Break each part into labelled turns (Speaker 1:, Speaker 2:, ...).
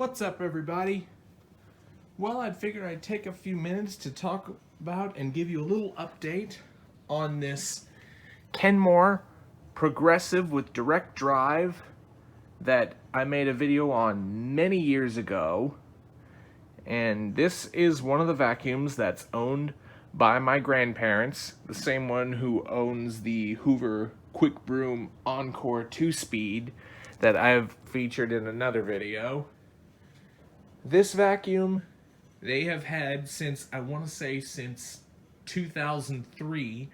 Speaker 1: What's up, everybody? Well, I'd figure I'd take a few minutes to talk about and give you a little update on this Kenmore progressive with direct drive that I made a video on many years ago. And this is one of the vacuums that's owned by my grandparents, the same one who owns the Hoover Quick Broom Encore 2-speed that I've featured in another video. This vacuum they have had since, I want to say since 2003.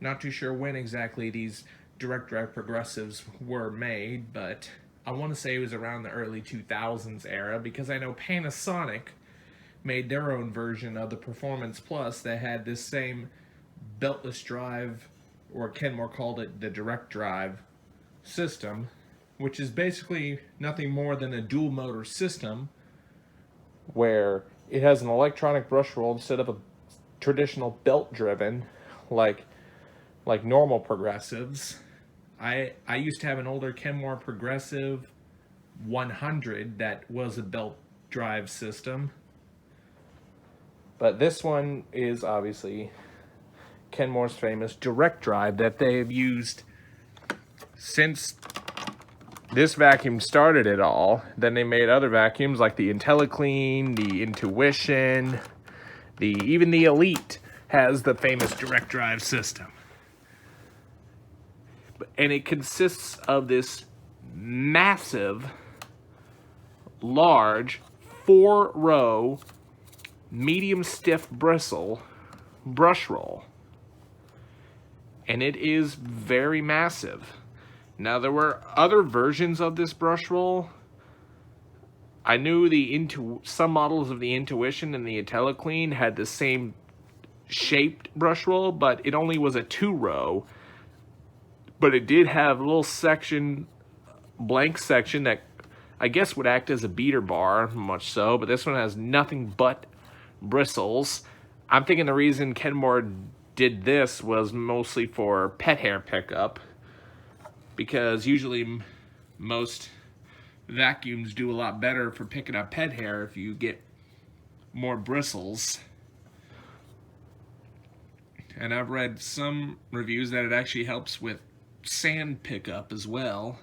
Speaker 1: Not too sure when exactly these direct drive progressives were made, but I want to say it was around the early 2000s era, because I know Panasonic made their own version of the Performance Plus that had this same beltless drive, or Kenmore called it the direct drive system, which is basically nothing more than a dual motor system where it has an electronic brush roll instead of a traditional belt driven like normal progressives. I used to have an older Kenmore Progressive 100 that was a belt drive system. But this one is obviously Kenmore's famous direct drive that they've used since this vacuum started it all. Then they made other vacuums like the IntelliClean, the Intuition, even the Elite has the famous direct drive system. And it consists of this massive, large, 4-row, medium stiff bristle brush roll. And it is very massive. Now, there were other versions of this brush roll. I knew some models of the Intuition and the IntelliClean had the same shaped brush roll, but it only was a 2-row. But it did have a little section, blank section, that I guess would act as a beater bar, much so. But this one has nothing but bristles. I'm thinking the reason Kenmore did this was mostly for pet hair pickup, because usually most vacuums do a lot better for picking up pet hair if you get more bristles. And I've read some reviews that it actually helps with sand pickup as well.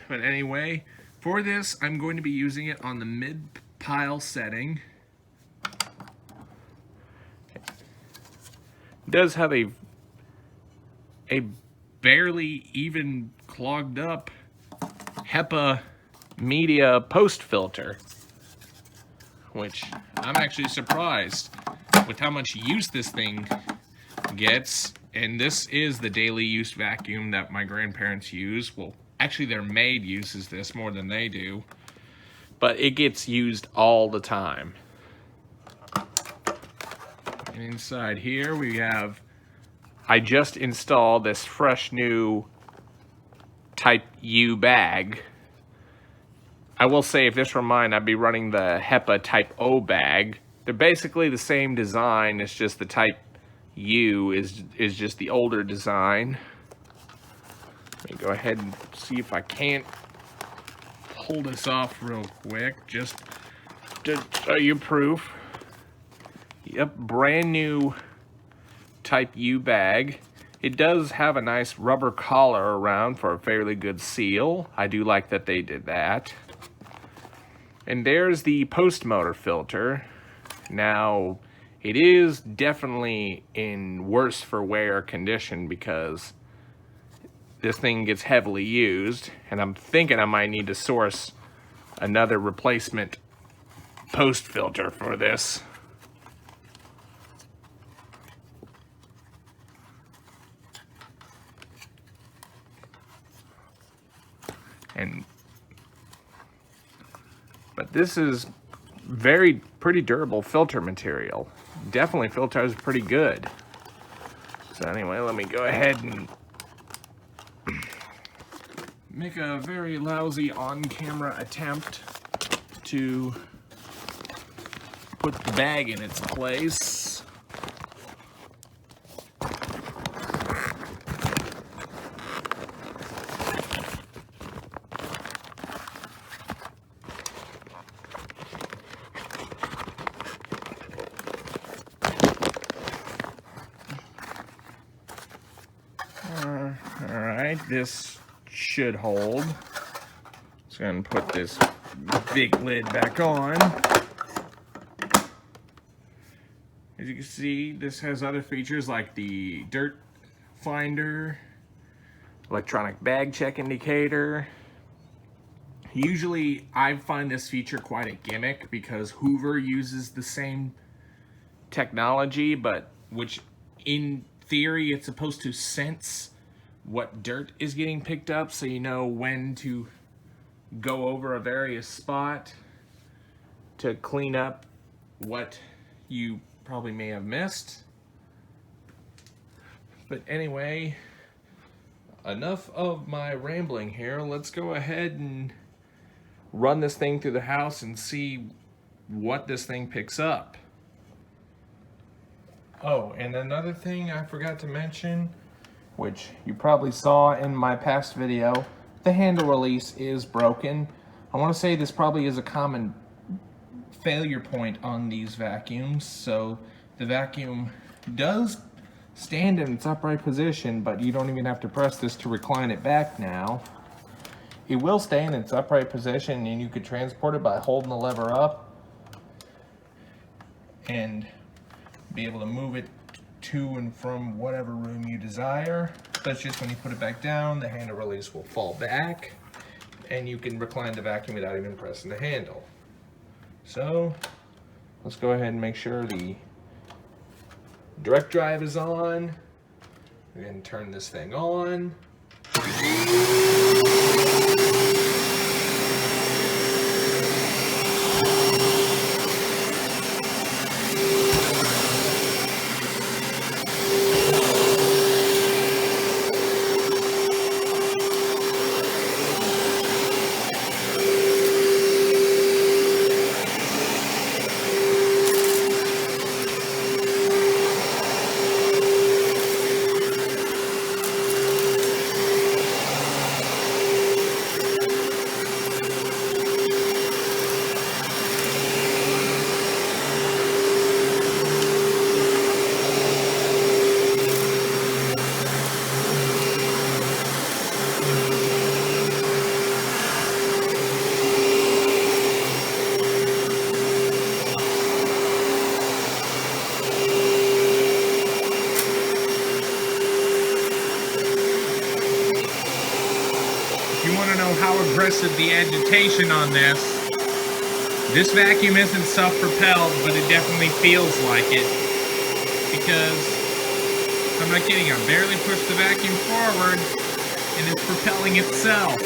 Speaker 1: But anyway, for this, I'm going to be using it on the mid-pile setting. It does have a barely even clogged up HEPA media post filter, which I'm actually surprised with how much use this thing gets. And this is the daily use vacuum that my grandparents use. Well, actually their maid uses this more than they do, but it gets used all the time. And inside here we have, I just installed this fresh new Type U bag. I will say, if this were mine, I'd be running the HEPA Type O bag. They're basically the same design, it's just the Type U is just the older design. Let me go ahead and see if I can't pull this off real quick, just to show you proof. Yep, brand new Type U bag. It does have a nice rubber collar around for a fairly good seal. I do like that they did that. And there's the post motor filter. Now, it is definitely in worse for wear condition because this thing gets heavily used, and I'm thinking I might need to source another replacement post filter for this. But this is pretty durable filter material. Definitely filters pretty good. So anyway, let me go ahead and make a very lousy on-camera attempt to put the bag in its place. right, this should hold. Just gonna put this big lid back on. As you can see, this has other features like the dirt finder, electronic bag check indicator. Usually I find this feature quite a gimmick because Hoover uses the same technology, but which in theory it's supposed to sense what dirt is getting picked up, so you know when to go over a various spot to clean up what you probably may have missed. But anyway, enough of my rambling here. Let's go ahead and run this thing through the house and see what this thing picks up. Oh, and another thing I forgot to mention, which you probably saw in my past video, the handle release is broken. I want to say this probably is a common failure point on these vacuums. So the vacuum does stand in its upright position, but you don't even have to press this to recline it back now. It will stay in its upright position, and you could transport it by holding the lever up and be able to move it to and from whatever room you desire. That's just when you put it back down, the handle release will fall back and you can recline the vacuum without even pressing the handle. So let's go ahead and make sure the direct drive is on. We're going to turn this thing on. If you want to know how aggressive the agitation on this vacuum isn't self-propelled, but it definitely feels like it. Because, I'm not kidding, I barely pushed the vacuum forward and it's propelling itself.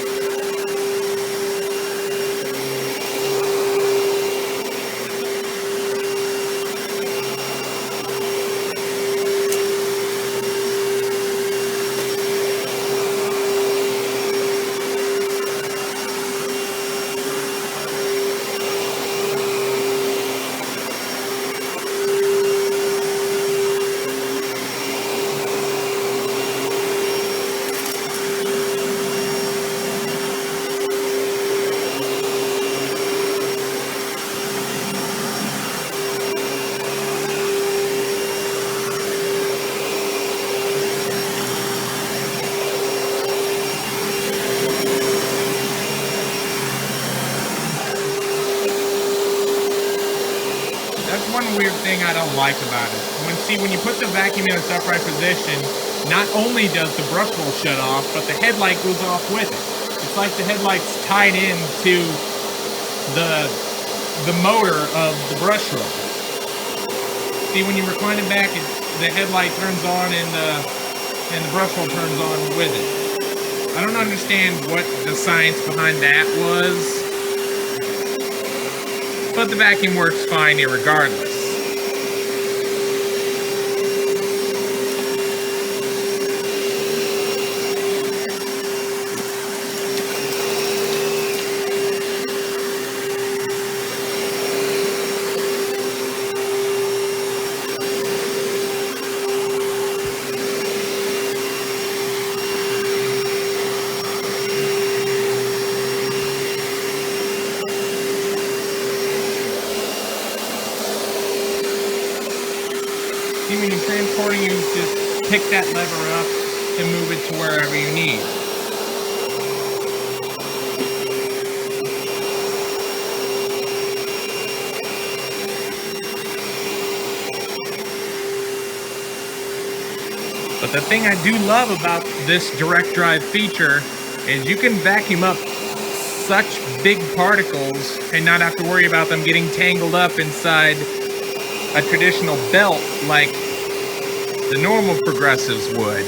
Speaker 1: That's one weird thing I don't like about it. When you put the vacuum in its upright position, not only does the brush roll shut off, but the headlight goes off with it. It's like the headlight's tied in to the motor of the brush roll. See, when you recline it back, the headlight turns on and the brush roll turns on with it. I don't understand what the science behind that was, but the vacuum works fine irregardless. See, when you're transporting, you just pick that lever up to move it to wherever you need. But the thing I do love about this direct drive feature is you can vacuum up such big particles and not have to worry about them getting tangled up inside a traditional belt like the normal progressives would.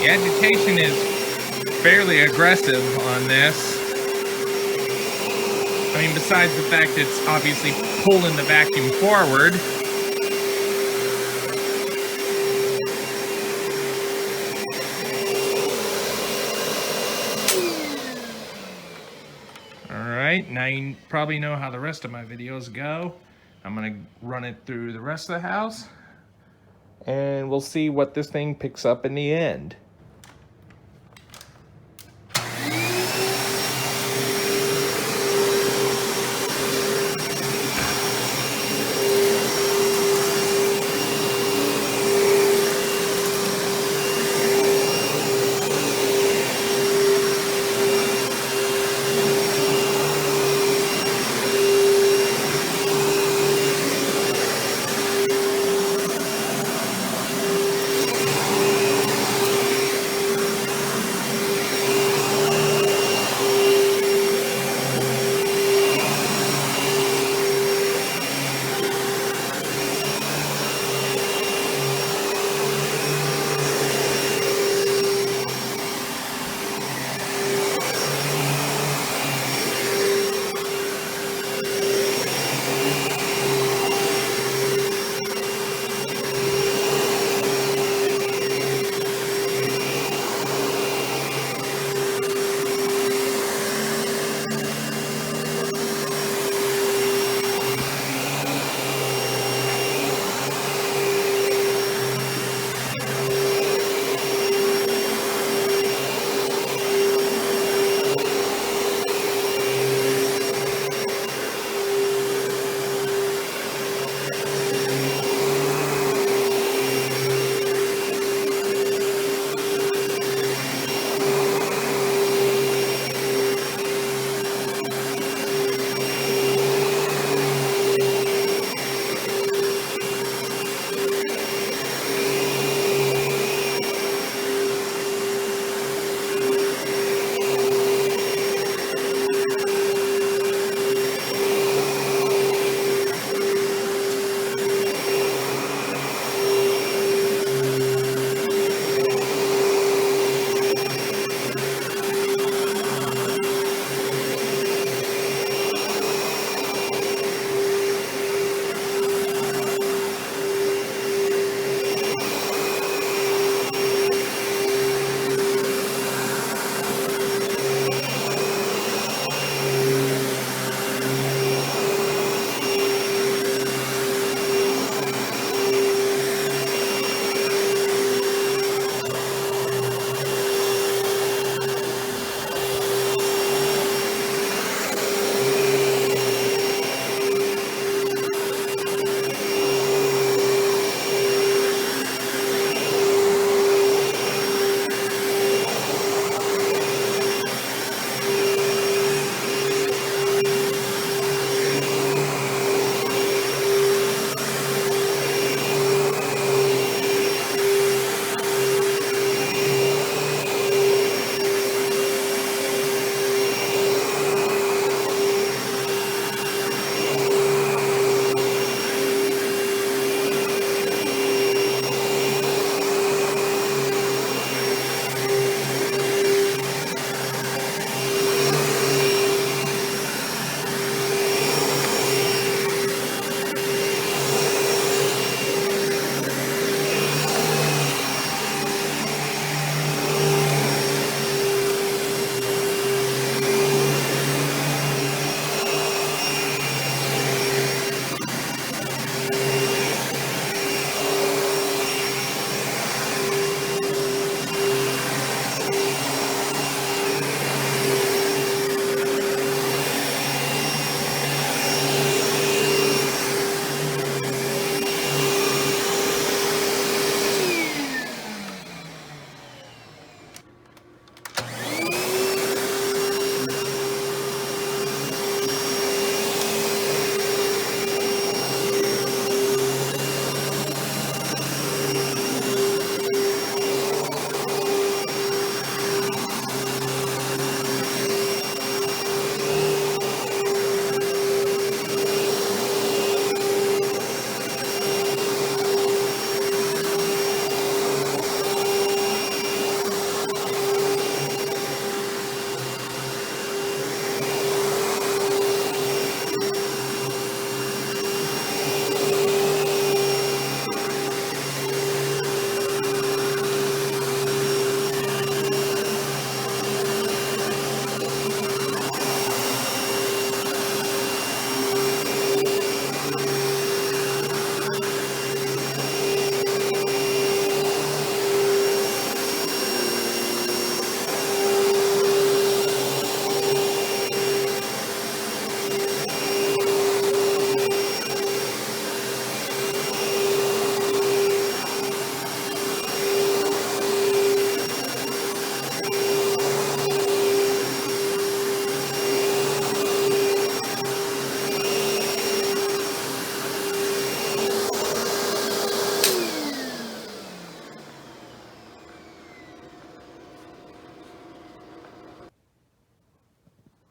Speaker 1: The agitation is fairly aggressive on this. I mean, besides the fact it's obviously pulling the vacuum forward. Alright, now you probably know how the rest of my videos go. I'm going to run it through the rest of the house, and we'll see what this thing picks up in the end.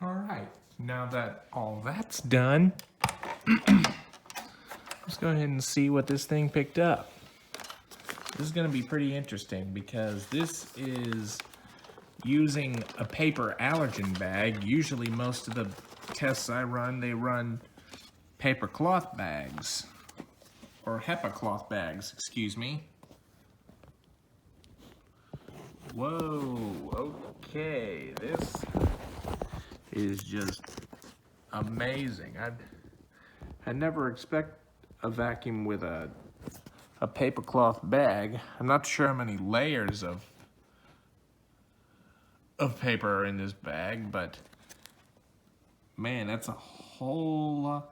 Speaker 1: All right, now that all that's done, let's go ahead and see what this thing picked up. This is going to be pretty interesting because this is using a paper allergen bag. Usually most of the tests I run, they run paper cloth bags, or HEPA cloth bags, excuse me. Whoa, okay, this is just amazing. I never expect a vacuum with a paper cloth bag. I'm not sure how many layers of paper are in this bag, but man, that's a whole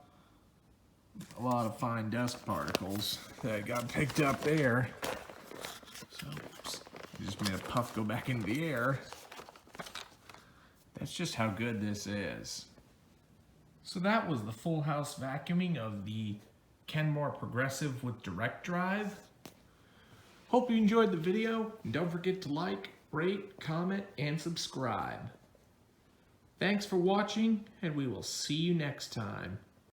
Speaker 1: lot of fine dust particles that got picked up there. So, oops, just made a puff go back into the air. That's just how good this is. So that was the full house vacuuming of the Kenmore Progressive with direct drive. Hope you enjoyed the video, and don't forget to like, rate, comment, and subscribe. Thanks for watching, and we will see you next time.